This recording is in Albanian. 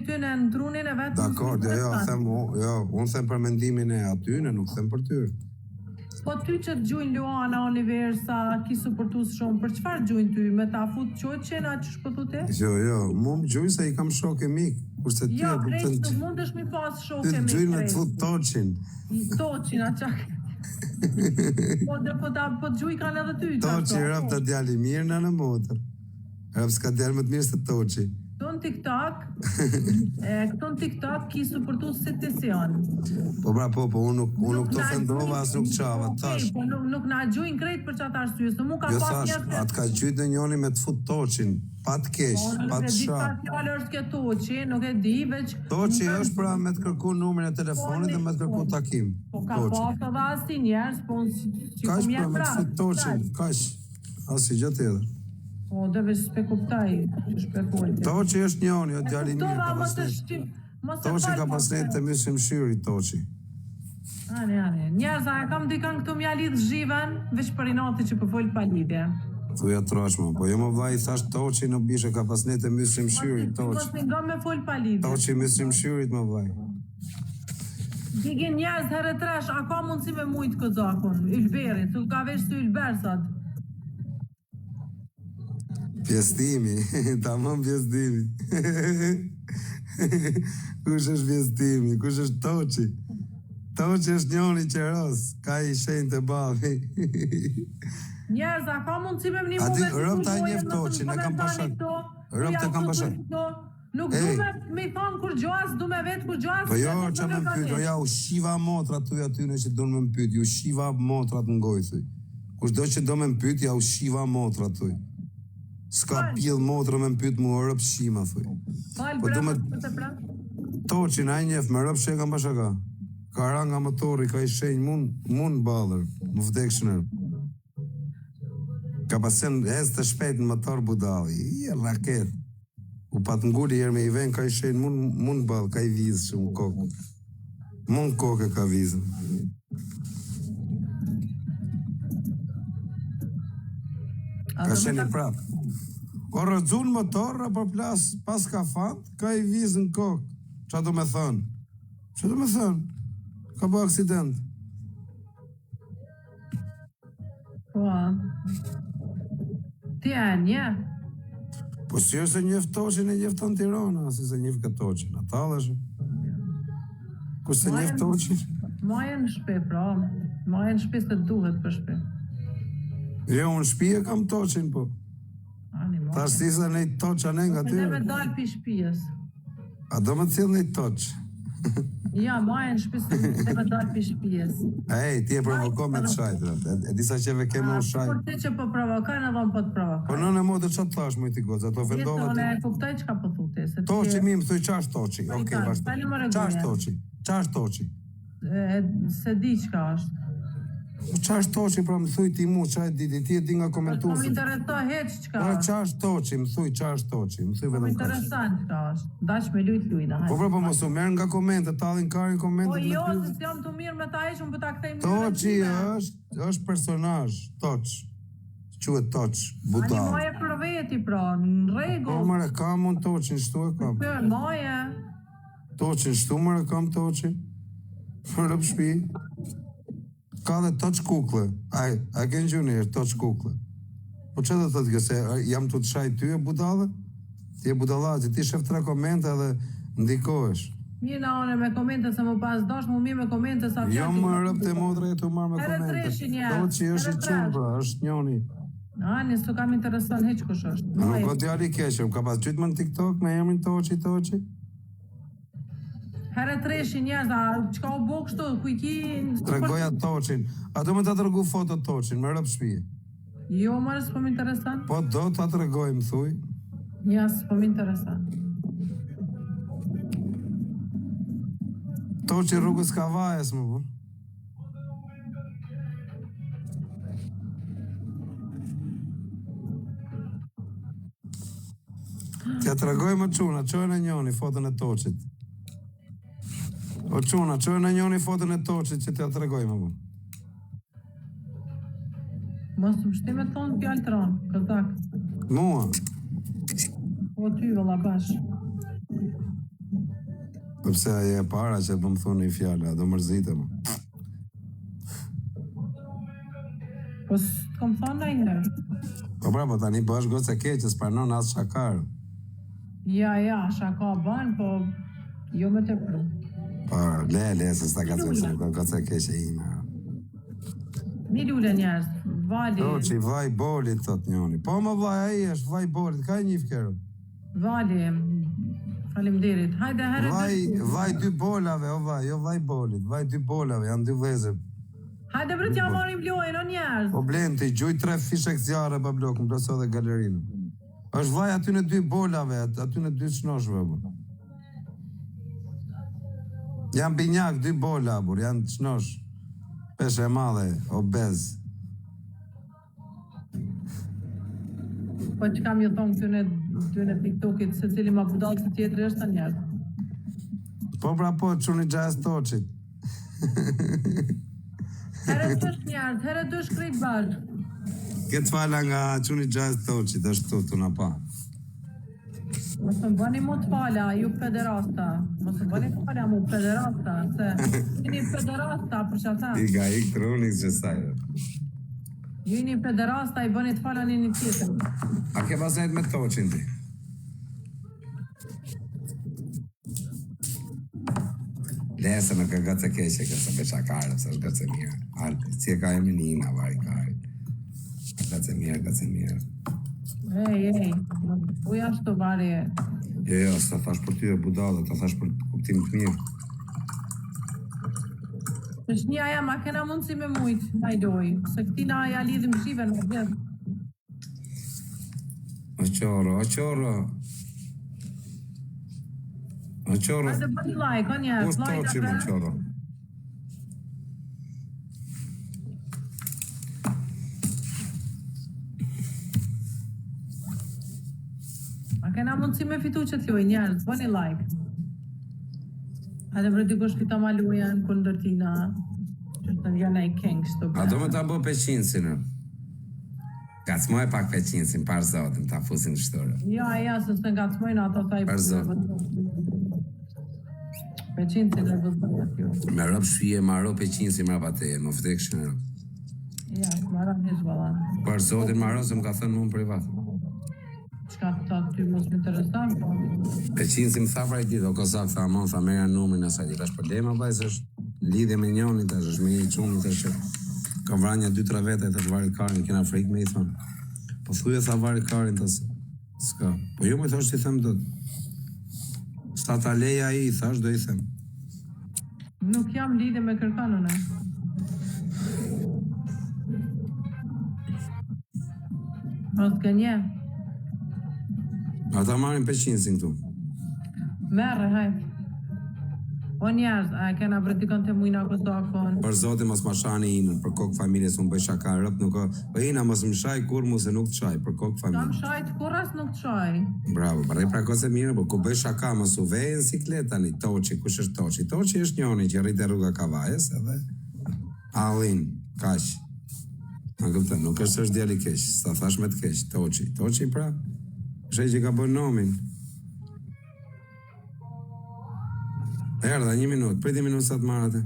ty në ndrunin e vetë. Dakor, unë them për mendimin e atyne, nuk them për tyre. Po ty që të gjujnë Luana, Universa, ki suportus shumë, për çfarë gjujnë ty? Me ta fut qoqen, a që shpëtu te? Jo, mu më gjujnë se i kam shok e mik. Kurse ty jo, krejt nuk mundesh mi pas shok e mik. Ty gjujnë me të fut toqin. Toqin, a qak. Po të gjuj kanë edhe ty. Toqi rëp të djali mirë në motër. Rëp s'ka djali më të mirë se toqi. Këto në TikTok ki suportu se të si janë. Po, unë nuk të ofendova, as nuk qava, tash. Nuk na gjujnë krejt për qatë arsye, se mu ka pas njërë... Jo, thash, atë ka gjujt në njoni me të fut toqin, pa të kesh, pa të shak. Nuk e di ka fjallë është ke toqi, nuk e di, veç... Toqi është pra me të kërku numrin e telefonit dhe me të kërku takim. Po ka pas edhe asi njerës, po Kash pra me të fut toqin, kash, asi gjë tjetër. Po, dhe veç s'pe kuptaj, shpekojt. Toqi është njoni, o djali mirë, ka pasnet. Toqi ka pasnet të mysim shyri, Toqi. Ane. Njerëza, e kam dikan këtu mja lidh zhiven, veç për i nati që për folë pa lidhje. Thuja trashma, po jo më vaj, thash Toqi në bishe ka pasnet të mysim shyri, Toqi. Mos një nga me folë pa lidhje. Toqi mysim shyrit më vaj. Digin njerëz herë trash, a ka mundësi me mujtë këtë zakon, Ylberit, tu ka veç të Ylber sot. Pjesdimi, tamam pjesdimi. Kush është pjesdimi, kush është Toqi? Toqi është njoni qeros, ka i shenjë të babi. Njerëz, a ka mundësi me një muve të rëp ta njef Toqi, ne kam pashak. Rëp të kam pashak. Nuk du me thonë kur gjoas, du me vetë kur gjoas. Po jo, që me më pyt, u shiva motrat të atyne që do me më pyt, u shiva motrat në gojthuj. Kush do që do me më pyt, u shiva motrat tuj. Ska pjell motrë me më pyt mu rëp shima, thuj. Po du me... Toqi, na i njef, me rëp shë kam pashaka. Ka ranga motori, ka i shenjë mund balër, më vdekshënër. Ka pasen hez të shpejt në motor budali, i raket. U pat ngulli jer me i ven, ka i shenjë mund balë, ka i vizë që më kokë. Mund kokë ka vizë. Ka shenjë prapë. O rëzun motor, për plas pas ka fat, ka i vizë në kokë. Qa do me thënë? Qa do me thënë? Ka po aksident. Po, ti e nje? Po si është se njëf Toqin e njëf të në Tirana, si se njëf këtë Toqin, atalë është. Ku se njëf Toqin? Maje në shpe, pra. Maje në shpe se duhet për shpe. Jo, unë shpije kam Toqin, po. Ta është si se nejtë Toqa ne nga tyre. Ne me dalë për shpijes. A do me cilë nejtë Toq? Ja, maje në shpe se me dalë për shpijes. Ej, ti e provoko me të shajtërat. E disa qeve keme u shajtë. Por ti që po provokajnë, edhe më po të provokajnë. Po në modë që të thash, mujti gozë, ato vendove të... Jetë, e kuptaj që ka po thute. Toqi mi më thuj, qash Toqi? Oke, bashkë. Qash Toqi? Qash Toqi? Se di që ka është. Qash Toqi, pra më thuj ti mu, qaj diti, ti e di nga komentusit. Më intereso heq që ka është. Qash Toqi, më thuj qash Toqi, më thuj vetëm kash. Më interesant që ka është, dash me lujt. Po mos u merë nga komente, talin karin komente. Po jo, se si jam të mirë me ta eqë, unë për ta këtej mirë. Toqi është personazh, Toq. Quhet Toq, budal. Ani moje për veti, pra, në rego. Po mëre, kam unë Toqin, shtu e kam. Për moje. Toqin, shtu mëre kam Toqin. Rëp shpi. Ka dhe Toq kukle. A kënë gjunirë, Toq kukle. Po që dhe të të se jam të të shaj ty e budale? Ti e budalat, ti shef 3 komente dhe ndikohesh. Mirë na one me komente se më pas dosh, më mirë me komente sa fjati. Jo më rëp të modre e të marrë me komente. Toqi është i qenë, pra, është njoni. Ani, s'to kam intereson heq kush është. Nuk o t'jali keqëm, ka pas gjytë më në TikTok me emrin Toqi. Herë treshi njerëz, a qka u bo kështu, ku i ki... Tregoja Toqin. A do me ta tërgu foto Toqin, me rëp shpije? Jo, mërë, s'po më interesan. Po do ta tregoj, më thuj. Ja, s'po më interesan. Toqi rrugës ka vajes, më bërë. Tja tregoj më quna, qojnë e njoni fotën e Toqit. O quna, qojnë e njoni fotën e Toqit që tja tregoj më bërë. Mos të mështi me tonë pjallë të ranë, këzak. Mua? O ty, vëlla bash. Pëse aje e para që po më thonë një fjalla, do mërzite më. Po s'kom thonë në njërë. Po pra, po tani po është gocë e keqë, s'pranon asë shakarë. Ja, shaka banë, po jo me të pru. Po, le, se s'ta ka zënë, gocë e keqë e ime. Mi lule njerës, vali. Toqi, vaj bolit, thot njoni. Po më vaj, aji është vaj bolit, ka një fkerë. Vali, faleminderit. Hajde herë Vaj dy bolave, o vaj, jo vaj bolit, vaj dy bolave, janë dy vezër. Hajde bre t'ja marim lojën, o njerës. Po blenë të i gjuj 3 fishek zjarë pa blokë, më plëso dhe galerinë. është vaj aty në 2 bolave, aty në 2 shnoshve, bur. Janë binjak 2 bola, bur, janë shnosh. Peshe madhe, obez. Po që kam ju thonë ty në TikTokit, se cili ma budalë se tjetër është të njerë. Po pra po, quni gjaz toqit. Herë dësh njerë, herë dësh krejt bashkë. Këtë fala nga quni gjaz toqit, është tu në pa. Mos të bëni mu të fala, ju pederasta. Mos të bëni të fala mu pederasta, se jeni pederasta për që ata. I ga ik të runik që sajë. Ju jeni pederasta, i bëni të fala një tjetër. A ke bazet me toqin ti? Lese në ka gëtë e keqe, kësë me shakarë, se është gëtë e mirë. Alë, si e ka e menina, vari kari. Gëtë e mirë. Ej, u jashtë të vari e. Jo, së thash për ty e budala, të thash për kuptim të mirë. Është një aja, ma kena mundësi me mujtë, na i doj. Se këti na aja lidhim shive në gjithë. O qoro. Hajde bëni like, o njerë. Kus toqi më qoro. Ma kena mundësi me fitu që t'loj, njerë, bëni like. Hajde bre dikush pita ma lujen, kundër tina. Që të njëna i keng shto. A do me ta bo peqinsin, Gacmoj pak peqinsin, par zotin, ta fusin në shtore. Ja, se të ngacmojnë ato ta i Par zotin. Peqinsin e vëzbëj atjo. Me rëp shpije, ma rëp peqinsin, ma pateje, më vdek shnë rëp. Ja, ma rëp një zbalan. Par zotin, ma rëp, se më ka thënë mu në privat. Qka të ta ty mos më interesan, po. Peqinsin më tha pra i ditë, o Kozak, tha amon, tha merja numrin e saj, i kash problema, vaj, se është lidhje me njoni, tash është me një qunë, tash që ka vranja 2-3 vete, tash vari karin, kena frikë me i thonë. Po thuje, tha vari karin, tash, s'ka. Po jo me thosh t'i them do sa ta leja i, thash, do i them. Nuk jam lidhe me kërkanën e. Mos gënje. Ata marrin peqinsin këtu. Merre, hajt. O njerëz, a e kena vërtikon të mujna kësakon? Për zotin mos ma shani inën, për kokë familjes unë bëj shaka rëp, nuk o... Po ina mos më shaj kur mu se nuk të shaj, për kokë Kam familjes. shajt, kur as nuk të shaj. Bravo, bërrej pra kose mirë, po ku bëj shaka mos u vejnë si kletani, Toqi, kush është Toqi? Toqi është njoni që rritë e rruga Kavajes edhe Allin, kash. Në këpëtë, nuk është djali keq, sa thash me të keq, Toqi pra, shej që ka bën nomin. Erdha, 1 minutë, priti minutë sa të marate.